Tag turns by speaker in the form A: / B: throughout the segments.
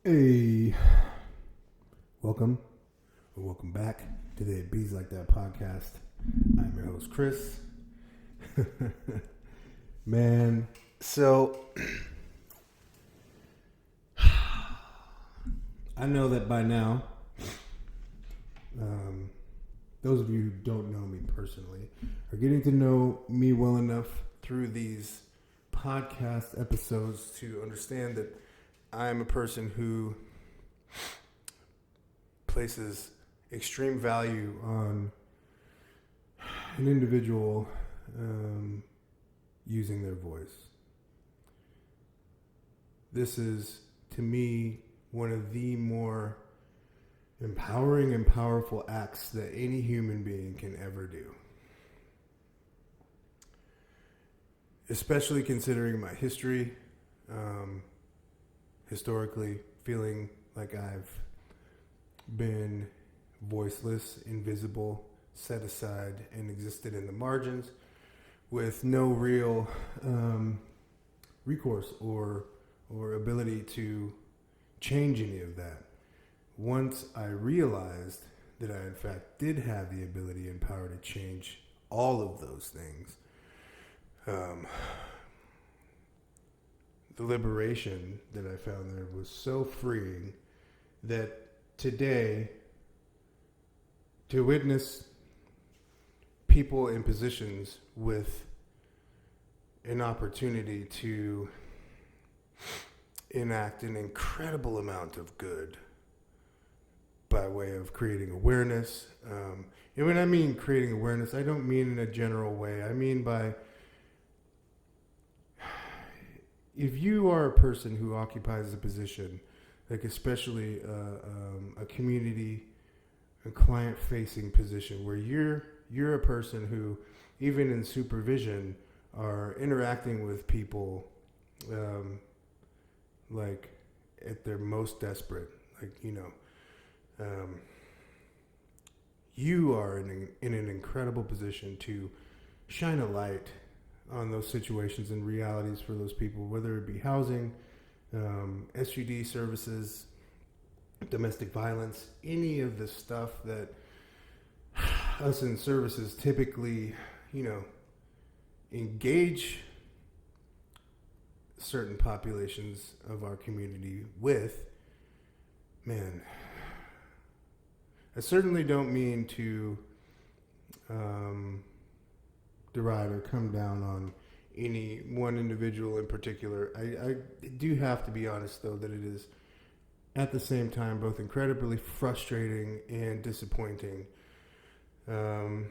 A: Hey, welcome back to the Bees Like That podcast. I'm your host, Chris. Man, so I know that by now, those of you who don't know me personally are getting to know me well enough through these podcast episodes to understand that I am a person who places extreme value on an individual using their voice. This is, to me, one of the more empowering and powerful acts that any human being can ever do. Especially considering my history, historically feeling like I've been voiceless, invisible, set aside, and existed in the margins with no real recourse or ability to change any of that. Once I realized that I in fact did have the ability and power to change all of those things, the liberation that I found there was so freeing that today, to witness people in positions with an opportunity to enact an incredible amount of good by way of creating awareness. And when I mean creating awareness, I don't mean in a general way. I mean by, if you are a person who occupies a position, like especially a community, a client-facing position, where you're a person who, even in supervision, are interacting with people, like at their most desperate, you are in an incredible position to shine a light on those situations and realities for those people, whether it be housing, SUD services, domestic violence, any of the stuff that us in services typically, engage certain populations of our community with. Man, I certainly don't mean to deride or come down on any one individual in particular. I do have to be honest, though, that it is at the same time both incredibly frustrating and disappointing to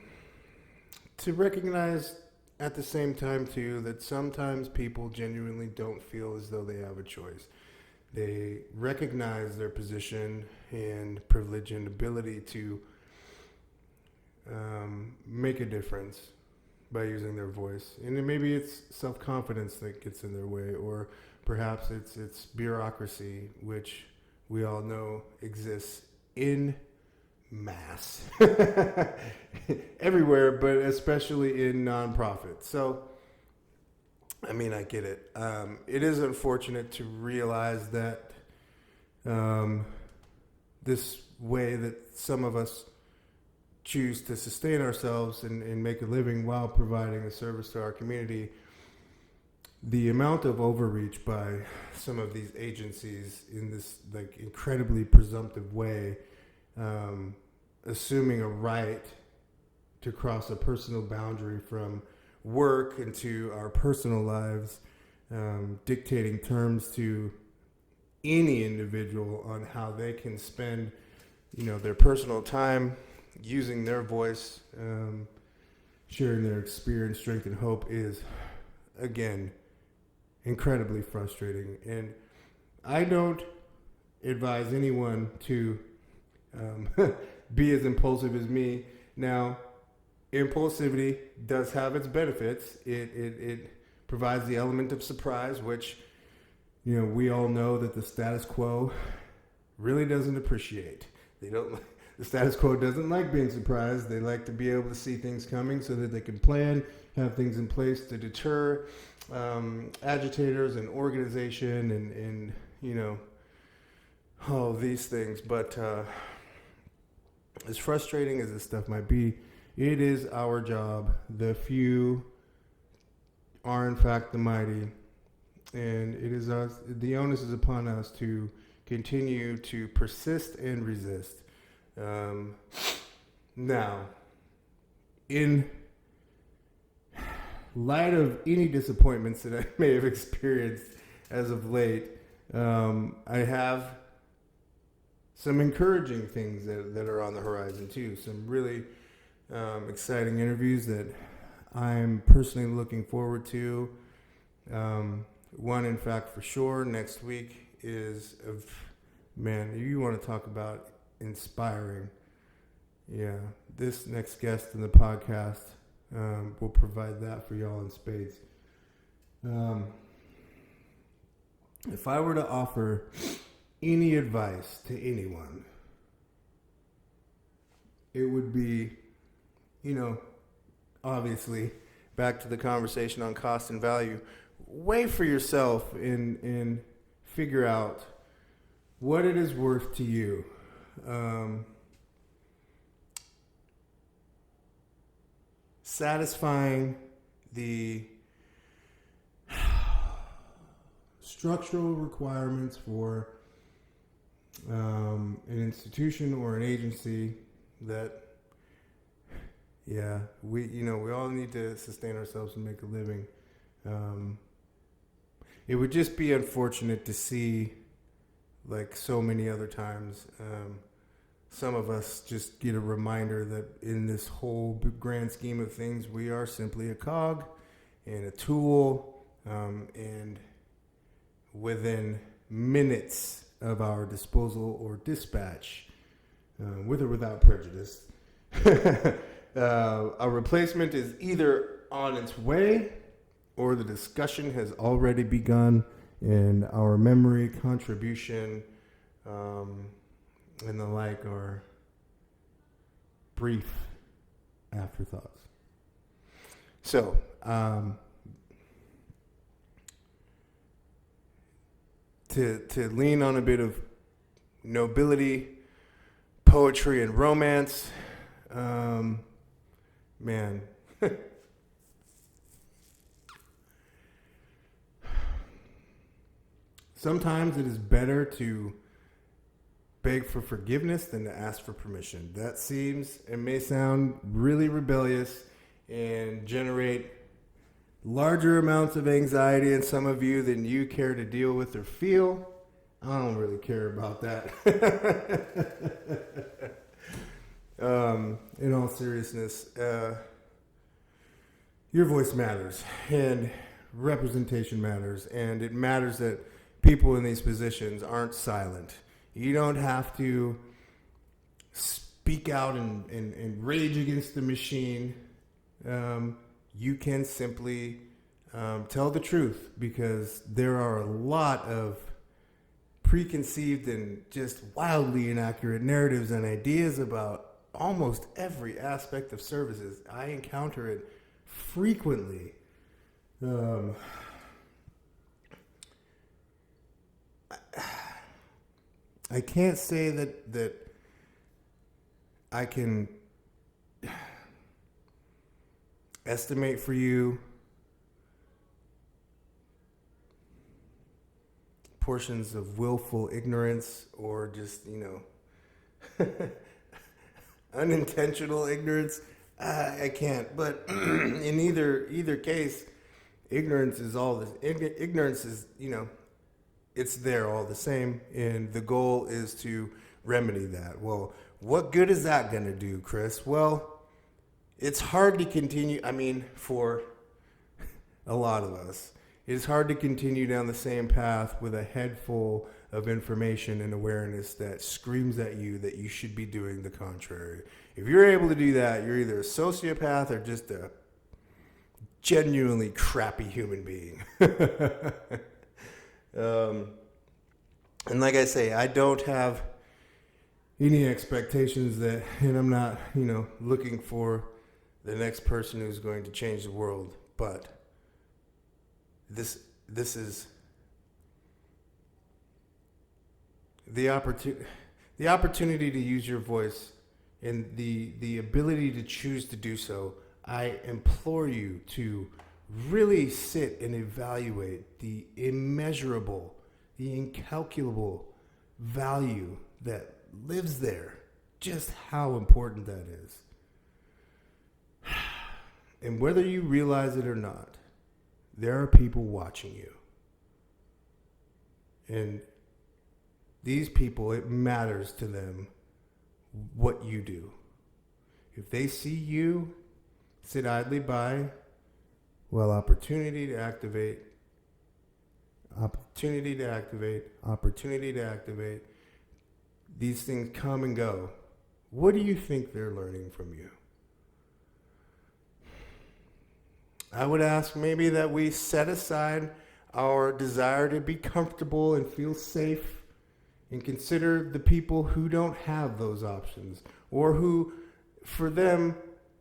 A: recognize at the same time, too, that sometimes people genuinely don't feel as though they have a choice. They recognize their position and privilege and ability to make a difference by using their voice. And then maybe it's self-confidence that gets in their way, or perhaps it's bureaucracy, which we all know exists in mass everywhere, but especially in nonprofits. So, I mean, I get it. It is unfortunate to realize that this way that some of us choose to sustain ourselves and make a living while providing a service to our community, the amount of overreach by some of these agencies in this incredibly presumptive way, assuming a right to cross a personal boundary from work into our personal lives, dictating terms to any individual on how they can spend, their personal time using their voice, sharing their experience, strength, and hope is, again, incredibly frustrating. And I don't advise anyone to be as impulsive as me. Now, impulsivity does have its benefits. It provides the element of surprise, which, we all know that the status quo really doesn't appreciate. The status quo doesn't like being surprised. They like to be able to see things coming so that they can plan, have things in place to deter agitators and organization and these things. But as frustrating as this stuff might be, it is our job. The few are in fact the mighty, and it is us. The onus is upon us to continue to persist and resist. Now, in light of any disappointments that I may have experienced as of late, I have some encouraging things that are on the horizon too. Some really exciting interviews that I'm personally looking forward to. One, in fact, for sure, next week is man, you want to talk about inspiring. Yeah, this next guest in the podcast will provide that for y'all in spades. If I were to offer any advice to anyone, it would be, obviously, back to the conversation on cost and value. Weigh for yourself and figure out what it is worth to you. Satisfying the structural requirements for an institution or an agency that, we all need to sustain ourselves and make a living. It would just be unfortunate to see, like so many other times, some of us just get a reminder that in this whole grand scheme of things, we are simply a cog and a tool, and within minutes of our disposal or dispatch, with or without prejudice, a replacement is either on its way or the discussion has already begun, and our memory, contribution, and the like are brief afterthoughts. So, to lean on a bit of nobility, poetry, and romance, man. Sometimes it is better to beg for forgiveness than to ask for permission. That may sound really rebellious and generate larger amounts of anxiety in some of you than you care to deal with or feel. I don't really care about that. In all seriousness, your voice matters, and representation matters, and it matters that people in these positions aren't silent. You don't have to speak out and rage against the machine. You can simply tell the truth, because there are a lot of preconceived and just wildly inaccurate narratives and ideas about almost every aspect of services. I encounter it frequently. I can't say that I can estimate for you portions of willful ignorance or just, unintentional ignorance. I can't. But in either case, ignorance is all this. Ignorance is, it's there all the same, and the goal is to remedy that. Well, what good is that going to do, Chris? Well, it's hard to continue. I mean, for a lot of us, it's hard to continue down the same path with a head full of information and awareness that screams at you that you should be doing the contrary. If you're able to do that, you're either a sociopath or just a genuinely crappy human being. And like I say, I don't have any expectations and I'm not, looking for the next person who's going to change the world. But this the opportunity to use your voice and the ability to choose to do so, I implore you to really sit and evaluate the immeasurable, the incalculable value that lives there. Just how important that is. And whether you realize it or not, there are people watching you. And these people, it matters to them what you do. If they see you sit idly by, well, opportunity to activate. These things come and go. What do you think they're learning from you? I would ask maybe that we set aside our desire to be comfortable and feel safe and consider the people who don't have those options, or who, for them,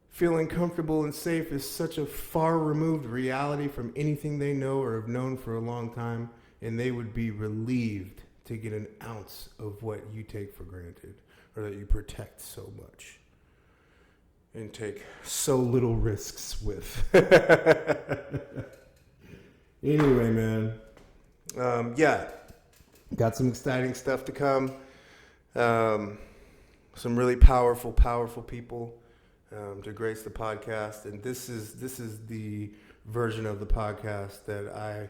A: feeling comfortable and safe is such a far removed reality from anything they know or have known for a long time, and they would be relieved to get an ounce of what you take for granted or that you protect so much and take so little risks with. Anyway, man. Got some exciting stuff to come. Some really powerful people to grace the podcast. And this is the version of the podcast that I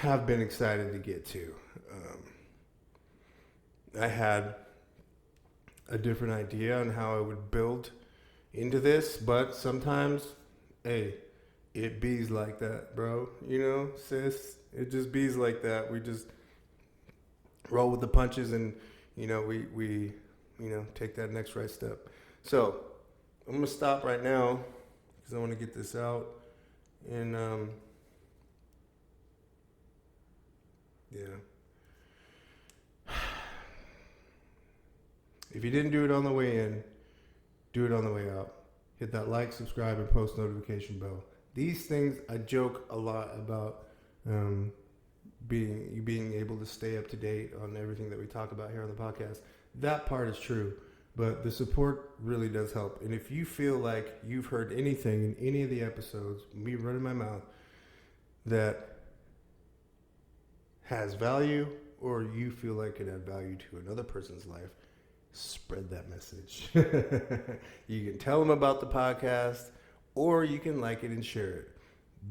A: have been excited to get to. I had a different idea on how I would build into this, but sometimes, hey, it bees like that, bro. You know, sis, it just bees like that. We just roll with the punches, and we take that next right step. So I'm gonna stop right now because I want to get this out, and If you didn't do it on the way in, do it on the way out. Hit that like, subscribe, and post notification bell. These things, I joke a lot about being able to stay up to date on everything that we talk about here on the podcast. That part is true, but the support really does help. And if you feel like you've heard anything in any of the episodes, me running my mouth, that has value, or you feel like it had value to another person's life, spread that message. You can tell them about the podcast, or you can like it and share it.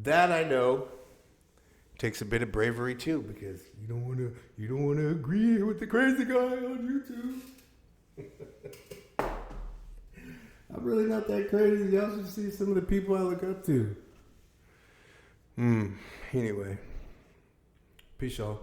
A: That, I know, takes a bit of bravery too, because you don't want to agree with the crazy guy on YouTube. I'm really not that crazy. Y'all should see some of the people I look up to. Anyway, peace, y'all.